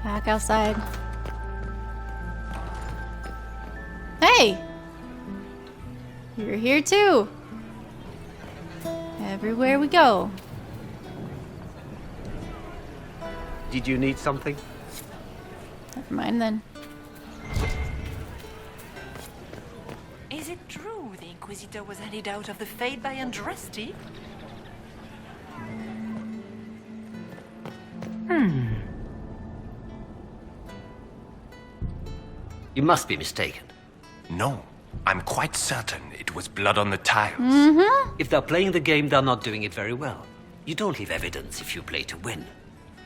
Back outside. Hey! You're here too! Everywhere we go. Did you need something? Never mind then. Is it true the Inquisitor was handed out of the Fade by Andraste? You must be mistaken. No, I'm quite certain it was blood on the tiles. If they're playing the game, they're not doing it very well. You don't leave evidence if you play to win.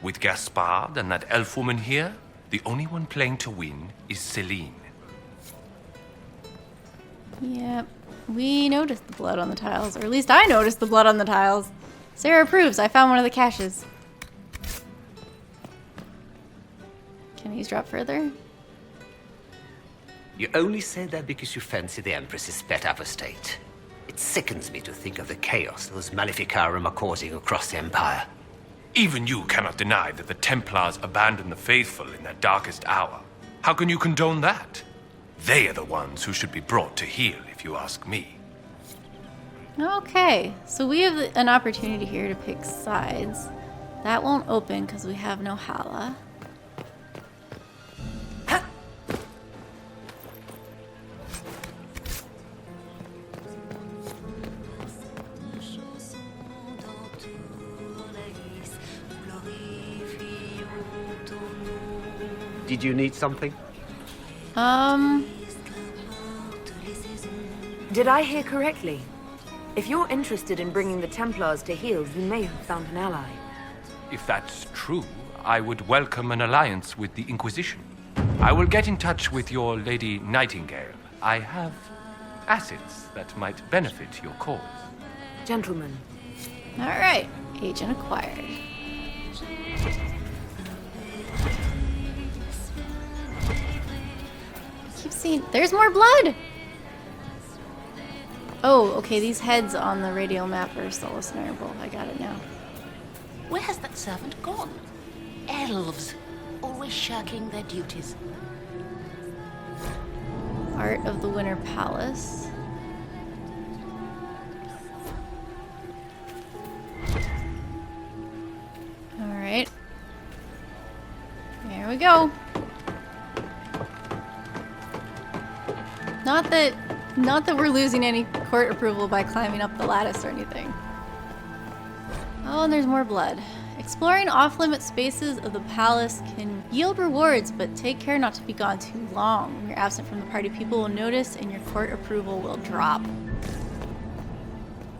With Gaspard and that elf woman here, the only one playing to win is Celene. Yep. We noticed the blood on the tiles. Or at least I noticed the blood on the tiles. Sarah approves. I found one of the caches. Can these drop further? You only say that because you fancy the Empress's pet apostate. It sickens me to think of the chaos those Maleficarum are causing across the Empire. Even you cannot deny that the Templars abandoned the faithful in their darkest hour. How can you condone that? They are the ones who should be brought to heel, if you ask me. Okay, so we have an opportunity here to pick sides. That won't open because we have no Hala. Did you need something? Did I hear correctly? If you're interested in bringing the Templars to heel, you may have found an ally. If that's true, I would welcome an alliance with the Inquisition. I will get in touch with your Lady Nightingale. I have assets that might benefit your cause. Gentlemen, Alright, agent acquired. Keep seeing. There's more blood! Oh, okay, these heads on the radial map are Solas and Arable. I got it now. Where has that servant gone? Elves, always shirking their duties. Art of the Winter Palace. Alright. There we go. Not that we're losing any court approval by climbing up the lattice or anything. Oh, and there's more blood. Exploring off-limit spaces of the palace can yield rewards, but take care not to be gone too long. When you're absent from the party, people will notice and your court approval will drop.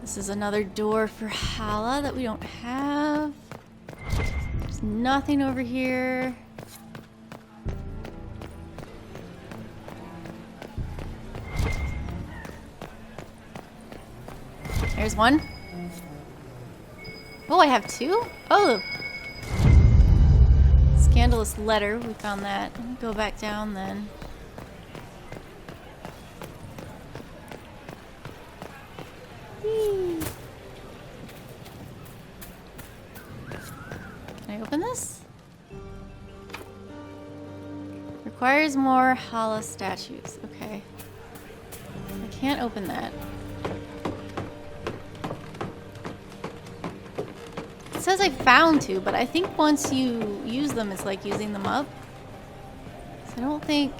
This is another door for Hala that we don't have. There's nothing over here. There's one. Oh, I have two? Oh! Scandalous letter. We found that. Let me go back down then. Whee. Can I open this? Requires more Hala statues. Okay. I can't open that. It says I found two, but I think once you use them, it's like using them up. So I don't think...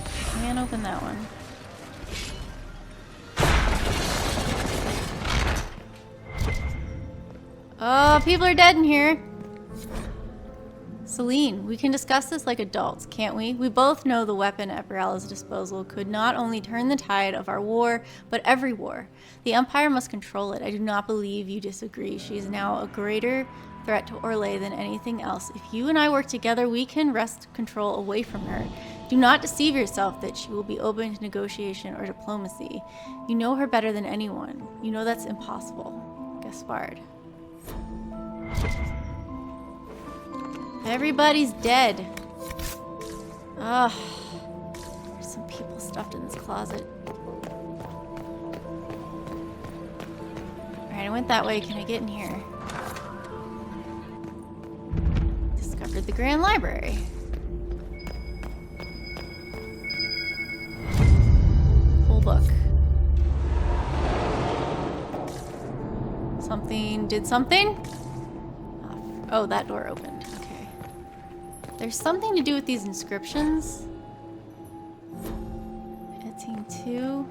I can't open that one. Oh, people are dead in here. Celene, we can discuss this like adults, can't we? We both know the weapon at Barella's disposal could not only turn the tide of our war, but every war. The Empire must control it. I do not believe you disagree. She is now a greater threat to Orlais than anything else. If you and I work together, we can wrest control away from her. Do not deceive yourself that she will be open to negotiation or diplomacy. You know her better than anyone. You know that's impossible. Gaspard. Everybody's dead. Ugh. There's some people stuffed in this closet. Alright, I went that way. Can I get in here? entered the Grand Library. Full book. Something did something? Oh, that door opened. Okay. There's something to do with these inscriptions. 18-2.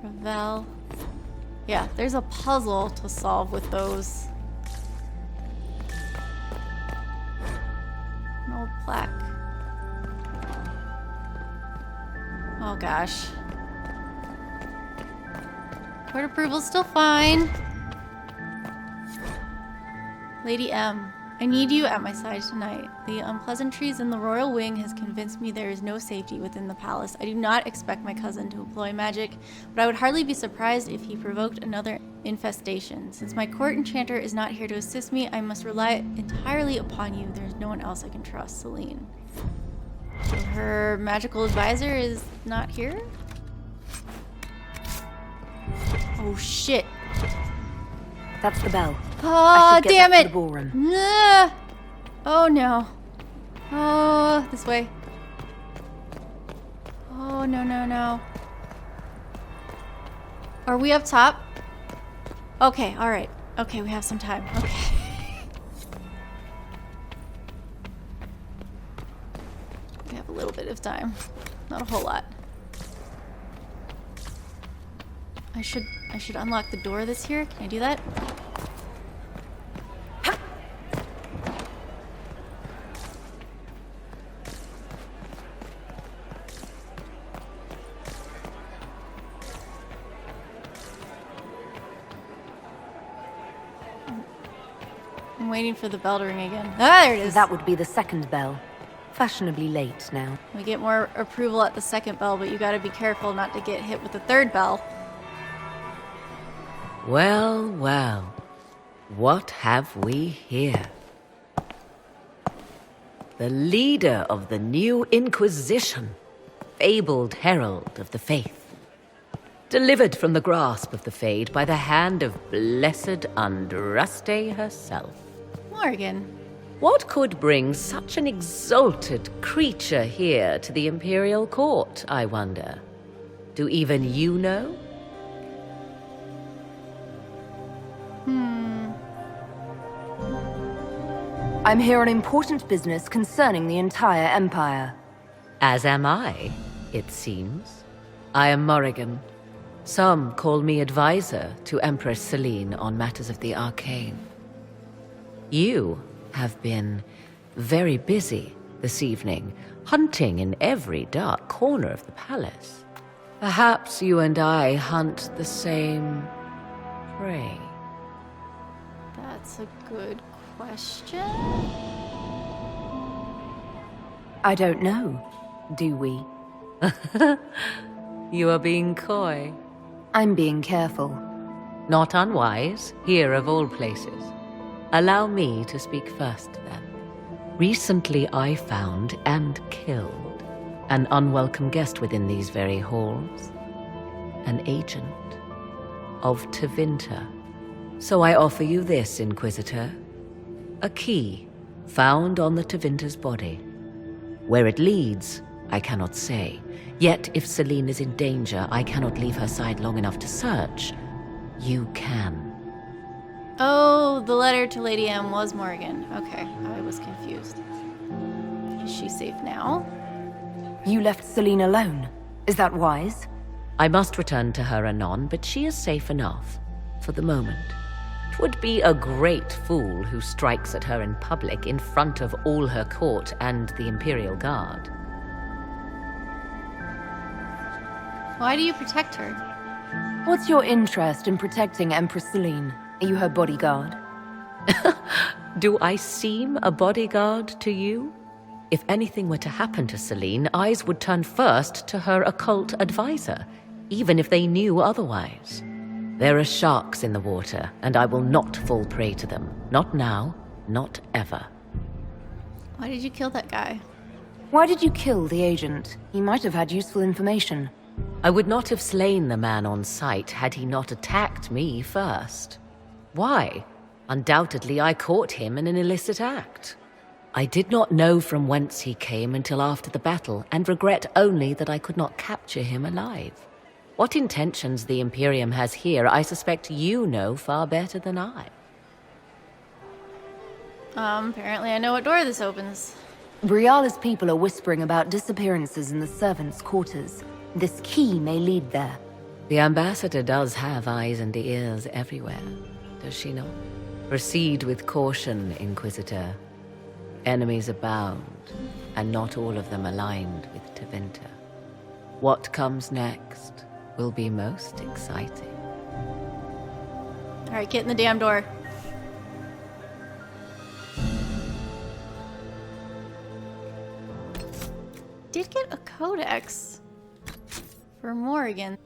Ravel. Yeah, there's a puzzle to solve with those. An old plaque. Oh gosh. Court approval's still fine. Lady M, I need you at my side tonight. The unpleasantries in the royal wing has convinced me there is no safety within the palace. I do not expect my cousin to employ magic, but I would hardly be surprised if he provoked another infestation. Since my court enchanter is not here to assist me, I must rely entirely upon you. There's no one else I can trust. Celene. So her magical advisor is not here? Oh shit. That's the bell. Oh, damn back it! to the ballroom. Nah. Oh no. Oh, this way. Oh, no, no, no. Are we up top? Okay, alright. Okay, we have some time. Okay. We have a little bit of time. Not a whole lot. I should unlock the door that's here. Can I do that? I'm waiting for the bell to ring again. Ah, there it is. That would be the second bell. Fashionably late now. We get more approval at the second bell, but you gotta be careful not to get hit with the third bell. Well, well. What have we here? The leader of the new Inquisition, fabled herald of the faith. Delivered from the grasp of the Fade by the hand of blessed Andraste herself. Morrigan. What could bring such an exalted creature here to the Imperial Court, I wonder? Do even you know? I'm here on important business concerning the entire Empire. As am I, it seems. I am Morrigan. Some call me advisor to Empress Celene on matters of the Arcane. You have been very busy this evening, hunting in every dark corner of the palace. Perhaps you and I hunt the same prey. That's a good question. I don't know. Do we? You are being coy. I'm being careful. Not unwise, here of all places. Allow me to speak first, then. Recently I found and killed an unwelcome guest within these very halls. An agent of Tevinter. So I offer you this, Inquisitor. A key found on the Tevinter's body. Where it leads, I cannot say. Yet, if Celene is in danger, I cannot leave her side long enough to search. You can. Oh, the letter to Lady M was Morrigan. Okay, I was confused. Is she safe now? You left Celene alone. Is that wise? I must return to her anon, but she is safe enough. For the moment. 'Twould be a great fool who strikes at her in public in front of all her court and the Imperial Guard. Why do you protect her? What's your interest in protecting Empress Celene? Are you her bodyguard? Do I seem a bodyguard to you? If anything were to happen to Celene, eyes would turn first to her occult advisor, even if they knew otherwise. There are sharks in the water, and I will not fall prey to them. Not now, not ever. Why did you kill that guy? Why did you kill the agent? He might have had useful information. I would not have slain the man on sight had he not attacked me first. Why? Undoubtedly I caught him in an illicit act. I did not know from whence he came until after the battle, and regret only that I could not capture him alive. What intentions the Imperium has here, I suspect you know far better than I. Apparently I know what door this opens. Briala's people are whispering about disappearances in the servants' quarters. This key may lead there. The ambassador does have eyes and ears everywhere, does she not? Proceed with caution, Inquisitor. Enemies abound, and not all of them aligned with Tevinter. What comes next will be most exciting. Alright, get in the damn door. Did get a codex for Morrigan.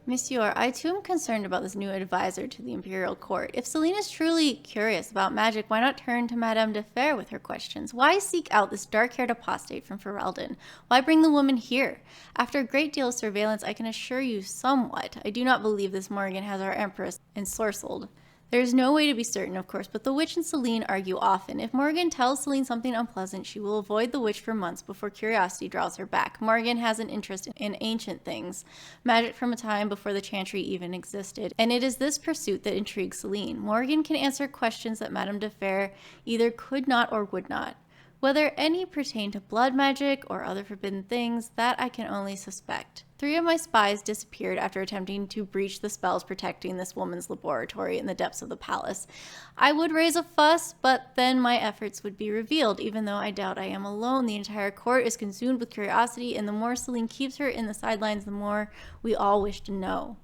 Monsieur, I too am concerned about this new advisor to the Imperial Court. If Celene is truly curious about magic, why not turn to Madame de Fer with her questions? Why seek out this dark-haired apostate from Ferelden? Why bring the woman here? After a great deal of surveillance, I can assure you somewhat. I do not believe this Morrigan has our Empress ensorcelled. There is no way to be certain, of course, but the witch and Celene argue often. If Morrigan tells Celene something unpleasant, she will avoid the witch for months before curiosity draws her back. Morrigan has an interest in ancient things, magic from a time before the Chantry even existed, and it is this pursuit that intrigues Celene. Morrigan can answer questions that Madame de Fer either could not or would not. Whether any pertain to blood magic or other forbidden things, that I can only suspect. 3 of my spies disappeared after attempting to breach the spells protecting this woman's laboratory in the depths of the palace. I would raise a fuss, but then my efforts would be revealed, even though I doubt I am alone. The entire court is consumed with curiosity, and the more Celene keeps her in the sidelines, the more we all wish to know.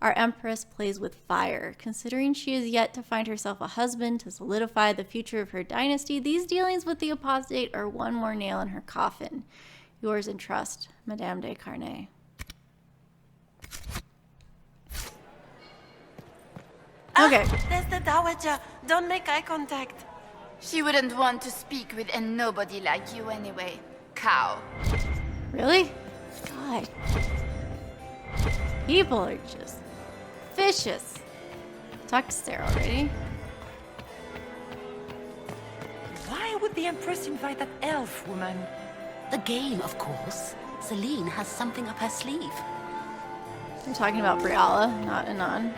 Our Empress plays with fire. Considering she is yet to find herself a husband to solidify the future of her dynasty, these dealings with the apostate are one more nail in her coffin. Yours in trust, Madame de Carnay. Okay. There's the Dowager. Don't make eye contact. She wouldn't want to speak with a nobody like you anyway. Cow. Really? God. People are just vicious. Talk to Sarah already. Why would the Empress invite that elf woman? The game, of course. Celene has something up her sleeve. I'm talking about Briala, not Anon.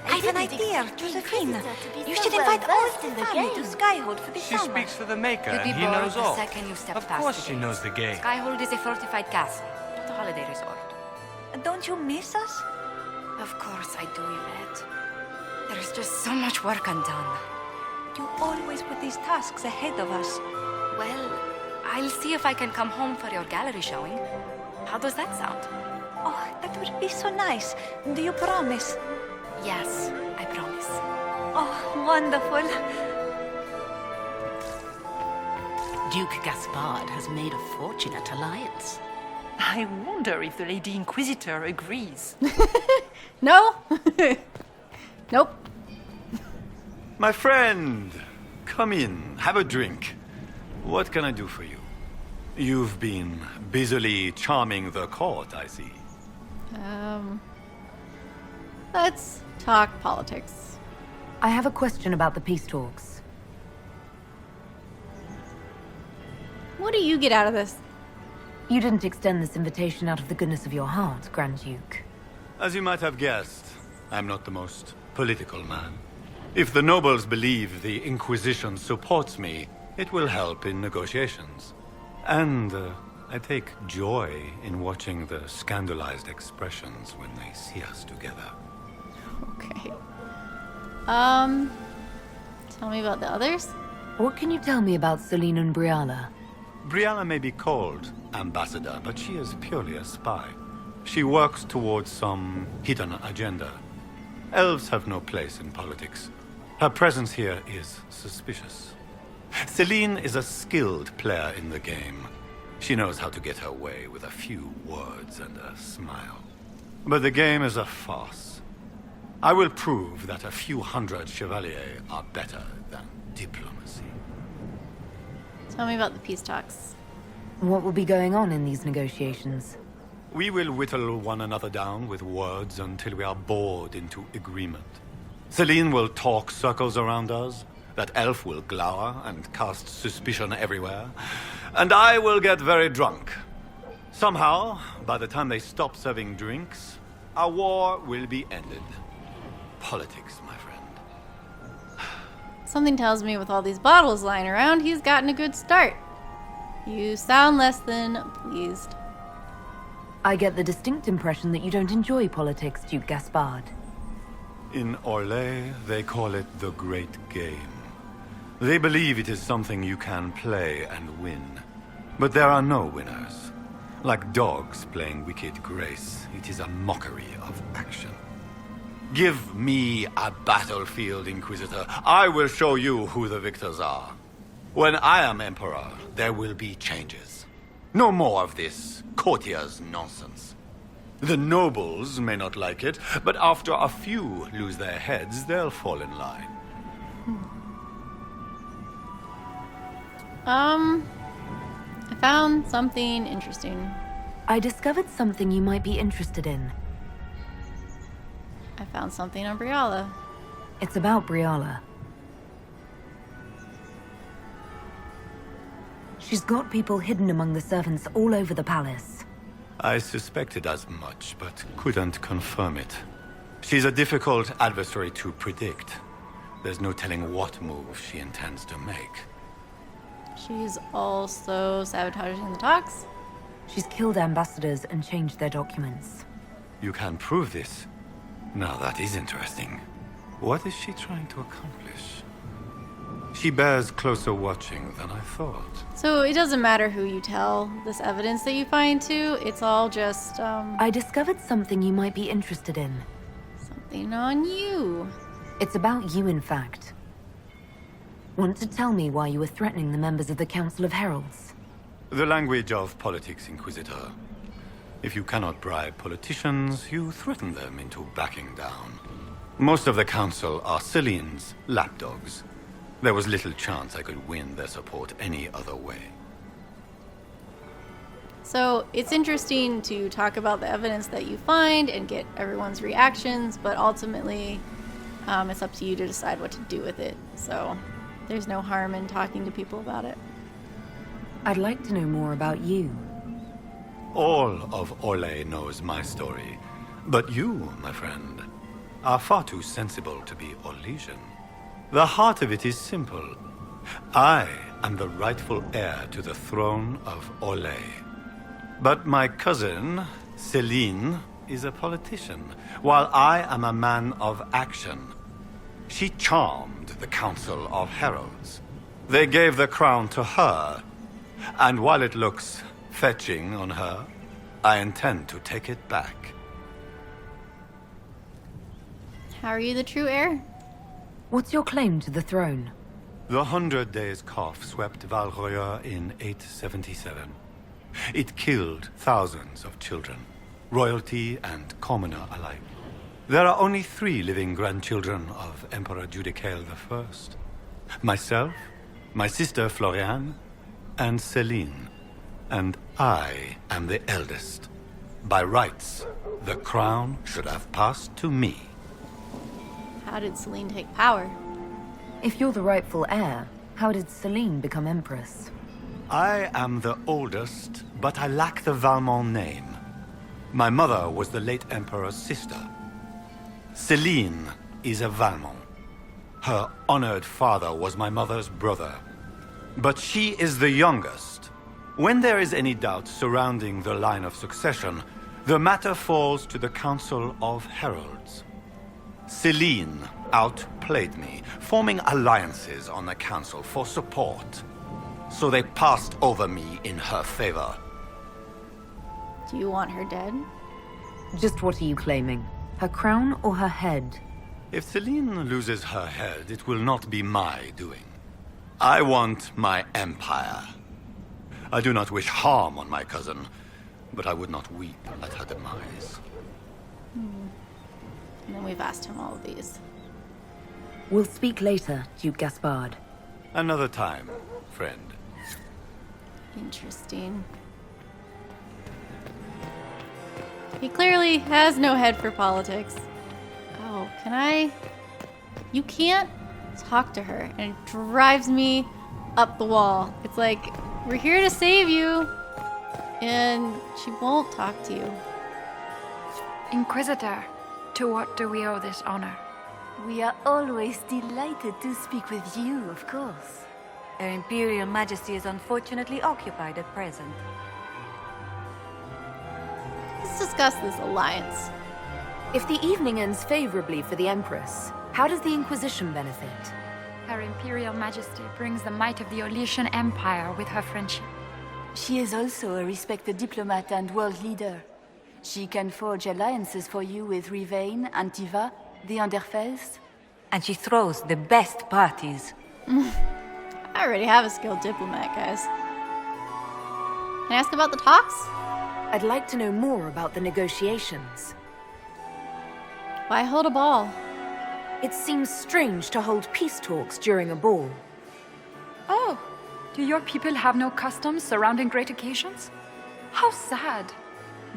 I have an idea, Josephine. You should invite all of the family to Skyhold for the She summer. speaks for the Maker, You'd be and he bored knows the all. second you step Of past course the she gates. knows the game. Skyhold is a fortified castle, not a holiday resort. Don't you miss us? Of course I do, Yvette. There's just so much work undone. You always put these tasks ahead of us. Well, I'll see if I can come home for your gallery showing. How does that sound? Oh, that would be so nice. Do you promise? Yes, I promise. Oh, wonderful. Duke Gaspard has made a fortunate alliance. I wonder if the Lady Inquisitor agrees. No? Nope. My friend, come in, have a drink. What can I do for you? You've been busily charming the court, I see. Let's talk politics. I have a question about the peace talks. What do you get out of this? You didn't extend this invitation out of the goodness of your heart, Grand Duke. As you might have guessed, I'm not the most political man. If the nobles believe the Inquisition supports me, it will help in negotiations. And I take joy in watching the scandalized expressions when they see us together. Okay. Tell me about the others? What can you tell me about Celene and Briala? Briala may be called ambassador, but she is purely a spy. She works towards some hidden agenda. Elves have no place in politics. Her presence here is suspicious. Celene is a skilled player in the game. She knows how to get her way with a few words and a smile. But the game is a farce. I will prove that a few hundred chevaliers are better than diplomacy. Tell me about the peace talks. What will be going on in these negotiations? We will whittle one another down with words until we are bored into agreement. Celene will talk circles around us, That elf will glower and cast suspicion everywhere, and I will get very drunk. Somehow, by the time they stop serving drinks, our war will be ended. Politics, my friend. Something tells me with all these bottles lying around, he's gotten a good start. You sound less than pleased. I get the distinct impression that you don't enjoy politics, Duke Gaspard. In Orlais, they call it the Great Game. They believe it is something you can play and win. But there are no winners. Like dogs playing wicked grace, it is a mockery of action. Give me a battlefield, Inquisitor. I will show you who the victors are. When I am Emperor, there will be changes. No more of this courtier's nonsense. The nobles may not like it, but after a few lose their heads, they'll fall in line. I found something interesting. I discovered something you might be interested in. I found something on Briala. It's about Briala. She's got people hidden among the servants all over the palace. I suspected as much, but couldn't confirm it. She's a difficult adversary to predict. There's no telling what move she intends to make. She's also sabotaging the talks. She's killed ambassadors and changed their documents. You can prove this. Now that is interesting. What is she trying to accomplish? She bears closer watching than I thought. So it doesn't matter who you tell this evidence that you find to, it's all just, I discovered something you might be interested in. something on you. It's about you, in fact. Want to tell me why you were threatening the members of the Council of Heralds? The language of politics, Inquisitor. If you cannot bribe politicians, you threaten them into backing down. Most of the Council are Celene's lapdogs. There was little chance I could win their support any other way. So it's interesting to talk about the evidence that you find and get everyone's reactions, but ultimately it's up to you to decide what to do with it. So there's no harm in talking to people about it. I'd like to know more about you. All of Orlais knows my story. But you, my friend, are far too sensible to be Orlesian. The heart of it is simple. I am the rightful heir to the throne of Orlais. But my cousin, Celene, is a politician, while I am a man of action. She charmed the Council of Heralds. They gave the crown to her, and while it looks fetching on her, I intend to take it back. How are you the true heir? What's your claim to the throne? The 100 Days Cough swept Valroya in 877. It killed thousands of children, royalty and commoner alike. There are only 3 living grandchildren of Emperor Judicael I. Myself, my sister Floriane, and Celene. And I am the eldest. By rights, the crown should have passed to me. How did Celene take power? If you're the rightful heir, how did Celene become Empress? I am the oldest, but I lack the Valmont name. My mother was the late Emperor's sister. Celene is a Valmont. Her honored father was my mother's brother. But she is the youngest. When there is any doubt surrounding the line of succession, the matter falls to the Council of Heralds. Celene outplayed me, forming alliances on the Council for support. So they passed over me in her favor. Do you want her dead? Just what are you claiming? Her crown or her head? If Celene loses her head, it will not be my doing. I want my empire. I do not wish harm on my cousin, but I would not weep at her demise. And then we've asked him all of these. We'll speak later, Duke Gaspard. Another time, friend. Interesting. He clearly has no head for politics. Oh, can I? You can't talk to her, and it drives me up the wall. It's like, we're here to save you, and she won't talk to you. Inquisitor, to what do we owe this honor? We are always delighted to speak with you, of course. Her Imperial Majesty is unfortunately occupied at present. Let's discuss this alliance. If the evening ends favorably for the Empress, how does the Inquisition benefit? Her Imperial Majesty brings the might of the Olesian Empire with her friendship. She is also a respected diplomat and world leader. She can forge alliances for you with Rivain, Antiva, the Underfells. And she throws the best parties. I already have a skilled diplomat, guys. Can I ask about the talks? I'd like to know more about the negotiations. Why hold a ball? It seems strange to hold peace talks during a ball. Oh, do your people have no customs surrounding great occasions? How sad.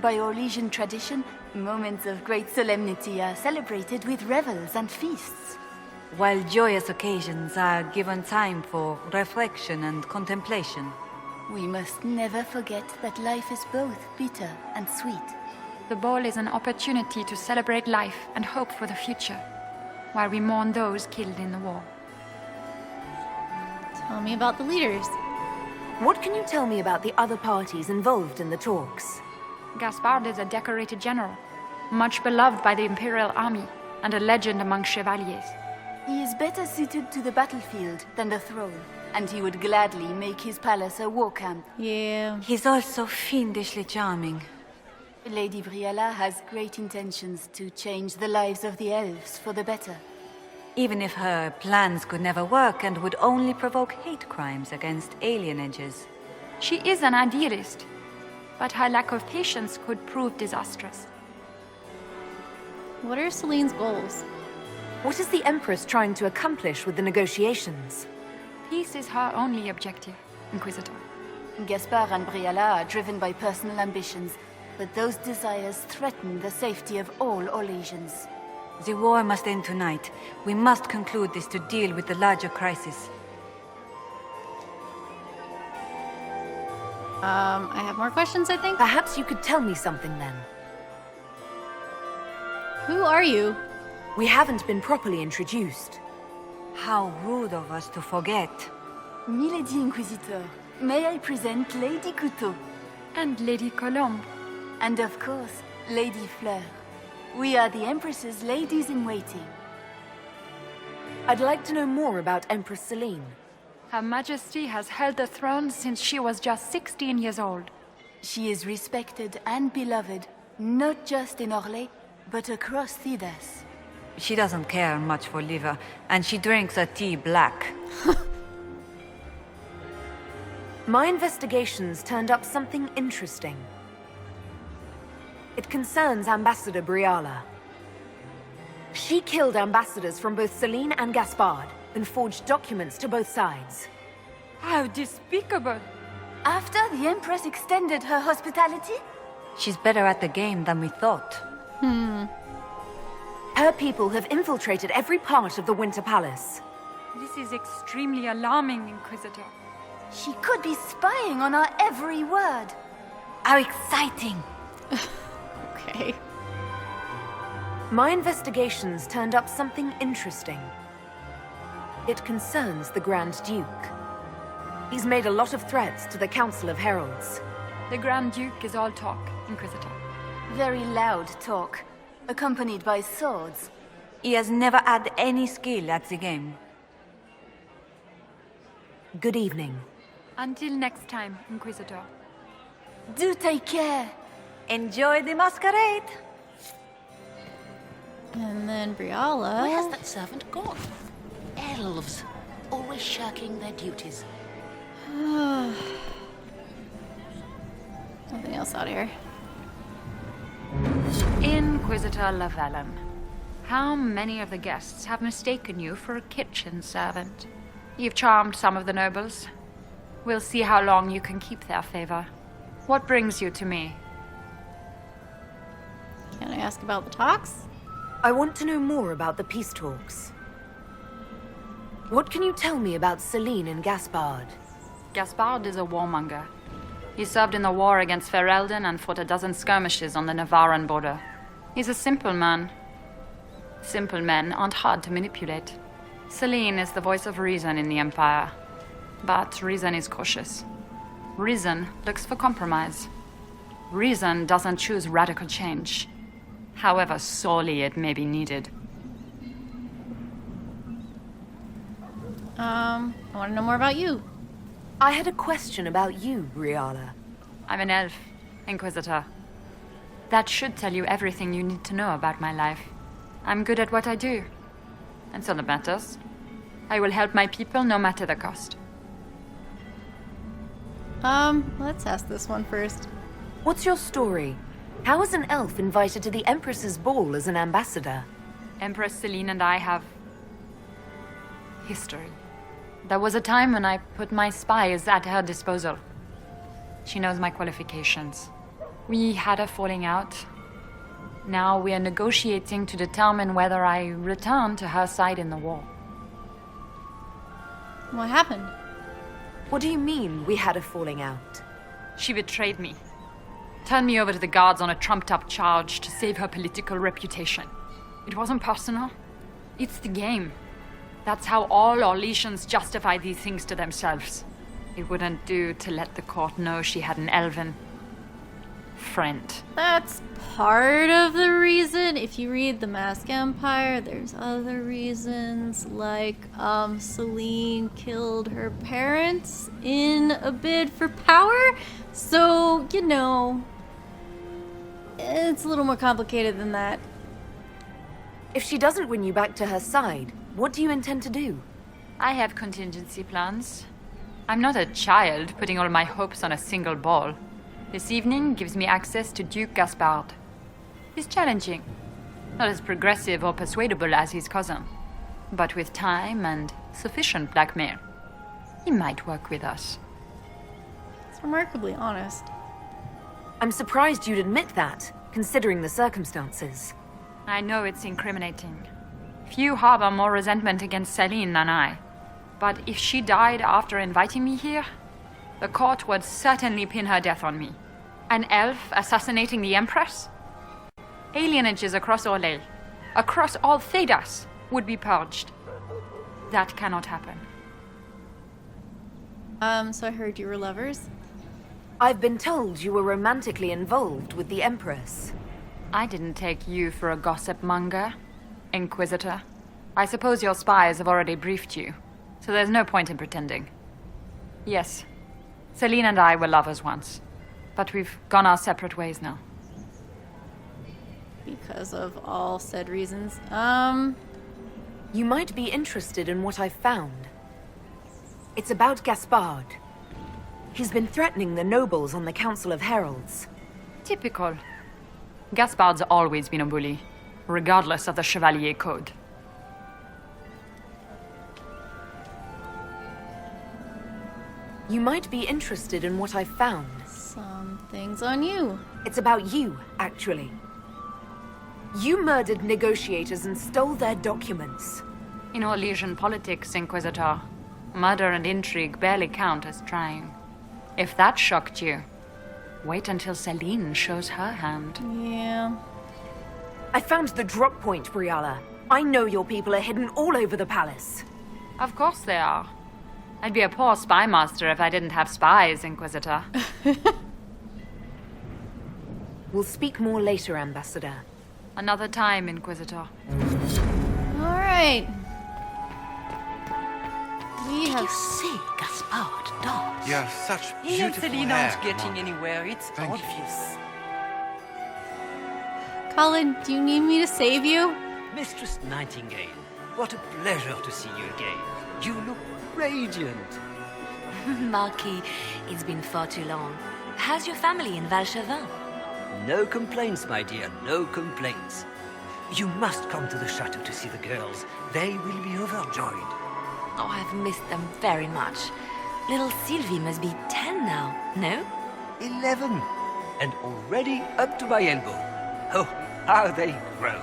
By Orlesian tradition, moments of great solemnity are celebrated with revels and feasts. While joyous occasions are given time for reflection and contemplation. We must never forget that life is both bitter and sweet. The ball is an opportunity to celebrate life and hope for the future, while we mourn those killed in the war. Tell me about the leaders. What can you tell me about the other parties involved in the talks? Gaspard is a decorated general, much beloved by the Imperial Army, and a legend among chevaliers. He is better suited to the battlefield than the throne, and he would gladly make his palace a war camp. Yeah. He's also fiendishly charming. Lady Briella has great intentions to change the lives of the elves for the better. Even if her plans could never work and would only provoke hate crimes against alienages. She is an idealist, but her lack of patience could prove disastrous. What are Celene's goals? What is the Empress trying to accomplish with the negotiations? Peace is her only objective, Inquisitor. Gaspard and Briella are driven by personal ambitions, but those desires threaten the safety of all Orlesians. The war must end tonight. We must conclude this to deal with the larger crisis. I have more questions, I think. Perhaps you could tell me something then. Who are you? We haven't been properly introduced. How rude of us to forget. Milady Inquisitor, may I present Lady Couteau? And Lady Colombe. And of course, Lady Fleur. We are the Empress's ladies-in-waiting. I'd like to know more about Empress Celene. Her Majesty has held the throne since she was just 16 years old. She is respected and beloved, not just in Orlais, but across Thedas. She doesn't care much for liver, and she drinks her tea black. My investigations turned up something interesting. It concerns Ambassador Briella. She killed ambassadors from both Celene and Gaspard, and forged documents to both sides. How despicable! After the Empress extended her hospitality? She's better at the game than we thought. Her people have infiltrated every part of the Winter Palace. This is extremely alarming, Inquisitor. She could be spying on our every word. How exciting! Okay. My investigations turned up something interesting. It concerns the Grand Duke. He's made a lot of threats to the Council of Heralds. The Grand Duke is all talk, Inquisitor. Very loud talk, accompanied by swords. He has never had any skill at the game. Good evening. Until next time, Inquisitor. Do take care. Enjoy the masquerade! And then Briella. Where has that servant gone? Elves, always shirking their duties. Nothing else out here. Inquisitor Lavellan, how many of the guests have mistaken you for a kitchen servant? You've charmed some of the nobles. We'll see how long you can keep their favor. What brings you to me? Can I ask about the talks? I want to know more about the peace talks. What can you tell me about Celene and Gaspard? Gaspard is a warmonger. He served in the war against Ferelden and fought a dozen skirmishes on the Navarran border. He's a simple man. Simple men aren't hard to manipulate. Celene is the voice of reason in the Empire. But reason is cautious. Reason looks for compromise. Reason doesn't choose radical change, however sorely it may be needed. I want to know more about you. I had a question about you, Briala. I'm an elf, Inquisitor. That should tell you everything you need to know about my life. I'm good at what I do. That's all that matters. I will help my people no matter the cost. Let's ask this one first. What's your story? How was an elf invited to the Empress's ball as an ambassador? Empress Celene and I have history. There was a time when I put my spies at her disposal. She knows my qualifications. We had a falling out. Now we are negotiating to determine whether I return to her side in the war. What happened? What do you mean, we had a falling out? She betrayed me. Turned me over to the guards on a trumped-up charge to save her political reputation. It wasn't personal. It's the game. That's how all Orlesians justify these things to themselves. It wouldn't do to let the court know she had an elven friend. That's part of the reason. If you read The Mask Empire, there's other reasons, like Celene killed her parents in a bid for power. So, you know, it's a little more complicated than that. If she doesn't win you back to her side, what do you intend to do? I have contingency plans. I'm not a child putting all my hopes on a single ball. This evening gives me access to Duke Gaspard. He's challenging. Not as progressive or persuadable as his cousin. But with time and sufficient blackmail, he might work with us. It's remarkably honest. I'm surprised you'd admit that, considering the circumstances. I know it's incriminating. Few harbor more resentment against Celene than I. But if she died after inviting me here, the court would certainly pin her death on me. An elf assassinating the Empress? Alienages across Orlais, across all Thedas, would be purged. That cannot happen. So I heard you were lovers? I've been told you were romantically involved with the Empress. I didn't take you for a gossip monger, Inquisitor. I suppose your spies have already briefed you, so there's no point in pretending. Yes, Celene and I were lovers once, but we've gone our separate ways now. Because of all said reasons. You might be interested in what I've found. It's about Gaspard. He's been threatening the nobles on the Council of Heralds. Typical. Gaspard's always been a bully, regardless of the Chevalier Code. You might be interested in what I've found. Some things on you. It's about you, actually. You murdered negotiators and stole their documents. In Orlesian politics, Inquisitor, murder and intrigue barely count as trying. If that shocked you, wait until Celene shows her hand. Yeah. I found the drop point, Briala. I know your people are hidden all over the palace. Of course they are. I'd be a poor spy master if I didn't have spies, Inquisitor. We'll speak more later, Ambassador. Another time, Inquisitor. All right. We Did have you see Gaspard dance? You have such He and beautiful Celene hair. aren't getting anywhere, it's Thank you. obvious. Colin, do you need me to save you? Mistress Nightingale, what a pleasure to see you again. You look radiant. Marquis, it's been far too long. How's your family in Valchevin? No complaints, my dear, no complaints. You must come to the chateau to see the girls. They will be overjoyed. Oh, I've missed them very much. Little Sylvie must be 10 now, no? 11. And already up to my elbow. Oh, how they grow.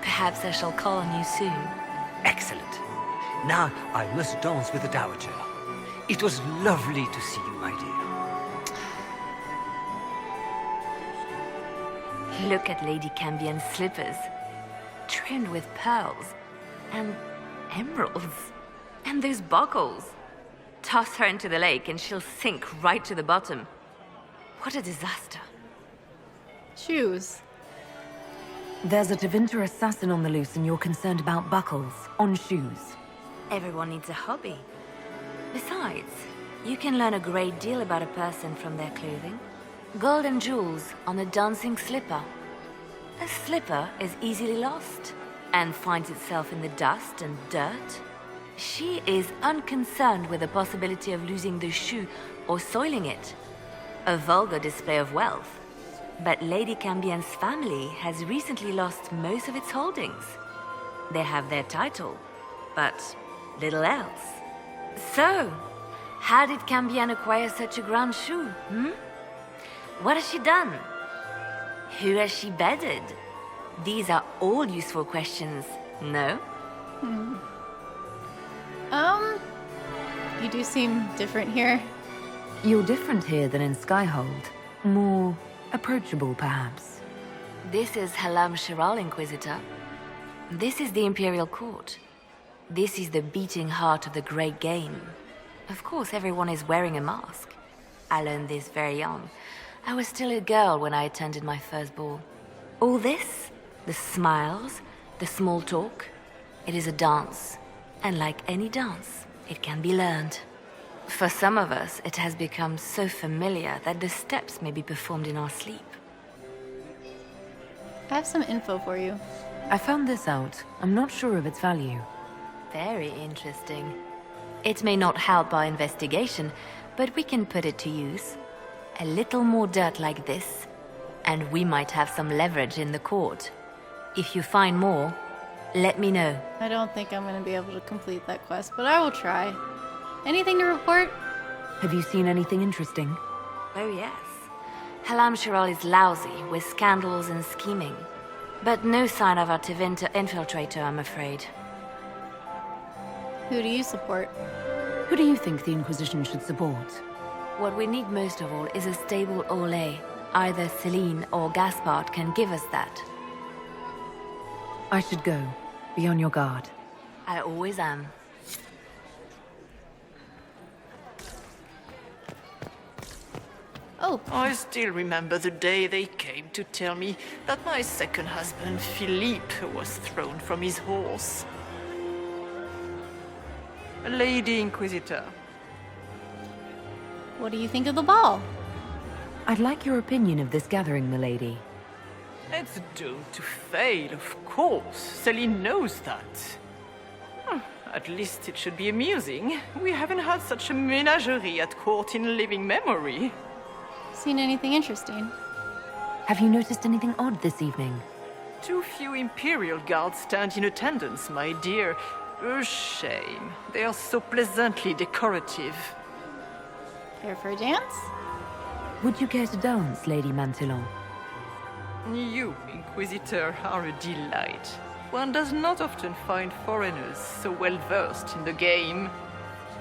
Perhaps I shall call on you soon. Excellent. Now I must dance with the Dowager. It was lovely to see you, my dear. Look at Lady Cambian's slippers, trimmed with pearls and emeralds. And those buckles. Toss her into the lake and she'll sink right to the bottom. What a disaster. Shoes. There's a Tevinter assassin on the loose and you're concerned about buckles on shoes. Everyone needs a hobby. Besides, you can learn a great deal about a person from their clothing. Gold and jewels on a dancing slipper. A slipper is easily lost and finds itself in the dust and dirt. She is unconcerned with the possibility of losing the shoe or soiling it. A vulgar display of wealth. But Lady Cambian's family has recently lost most of its holdings. They have their title, but little else. So, how did Cambian acquire such a grand shoe, What has she done? Who has she bedded? These are all useful questions, no? You do seem different here. You're different here than in Skyhold. More approachable, perhaps. This is Halam Shiral, Inquisitor. This is the Imperial Court. This is the beating heart of the Great Game. Of course, everyone is wearing a mask. I learned this very young. I was still a girl when I attended my first ball. All this, the smiles, the small talk, it is a dance. And like any dance, it can be learned. For some of us, it has become so familiar that the steps may be performed in our sleep. I have some info for you. I found this out. I'm not sure of its value. Very interesting. It may not help our investigation, but we can put it to use. A little more dirt like this, and we might have some leverage in the court. If you find more, let me know. I don't think I'm going to be able to complete that quest, but I will try. Anything to report? Have you seen anything interesting? Oh yes. Halam Shiral is lousy with scandals and scheming. But no sign of our Tevinter infiltrator, I'm afraid. Who do you support? Who do you think the Inquisition should support? What we need most of all is a stable Olay. Either Celene or Gaspard can give us that. I should go. Be on your guard. I always am. Oh. I still remember the day they came to tell me that my second husband, Philippe, was thrown from his horse. Lady Inquisitor. What do you think of the ball? I'd like your opinion of this gathering, milady. It's doomed to fail, of course. Celene knows that. At least it should be amusing. We haven't had such a menagerie at court in living memory. Seen anything interesting? Have you noticed anything odd this evening? Too few Imperial guards stand in attendance, my dear. A shame. They are so pleasantly decorative. Care for a dance? Would you care to dance, Lady Mantillon? You, Inquisitor, are a delight. One does not often find foreigners so well versed in the game.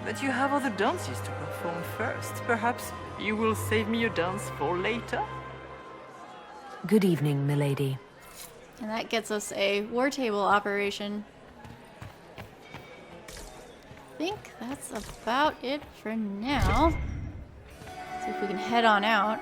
But you have other dances to perform first. Perhaps you will save me a dance for later? Good evening, milady. And that gets us a war table operation. I think that's about it for now. See if we can head on out.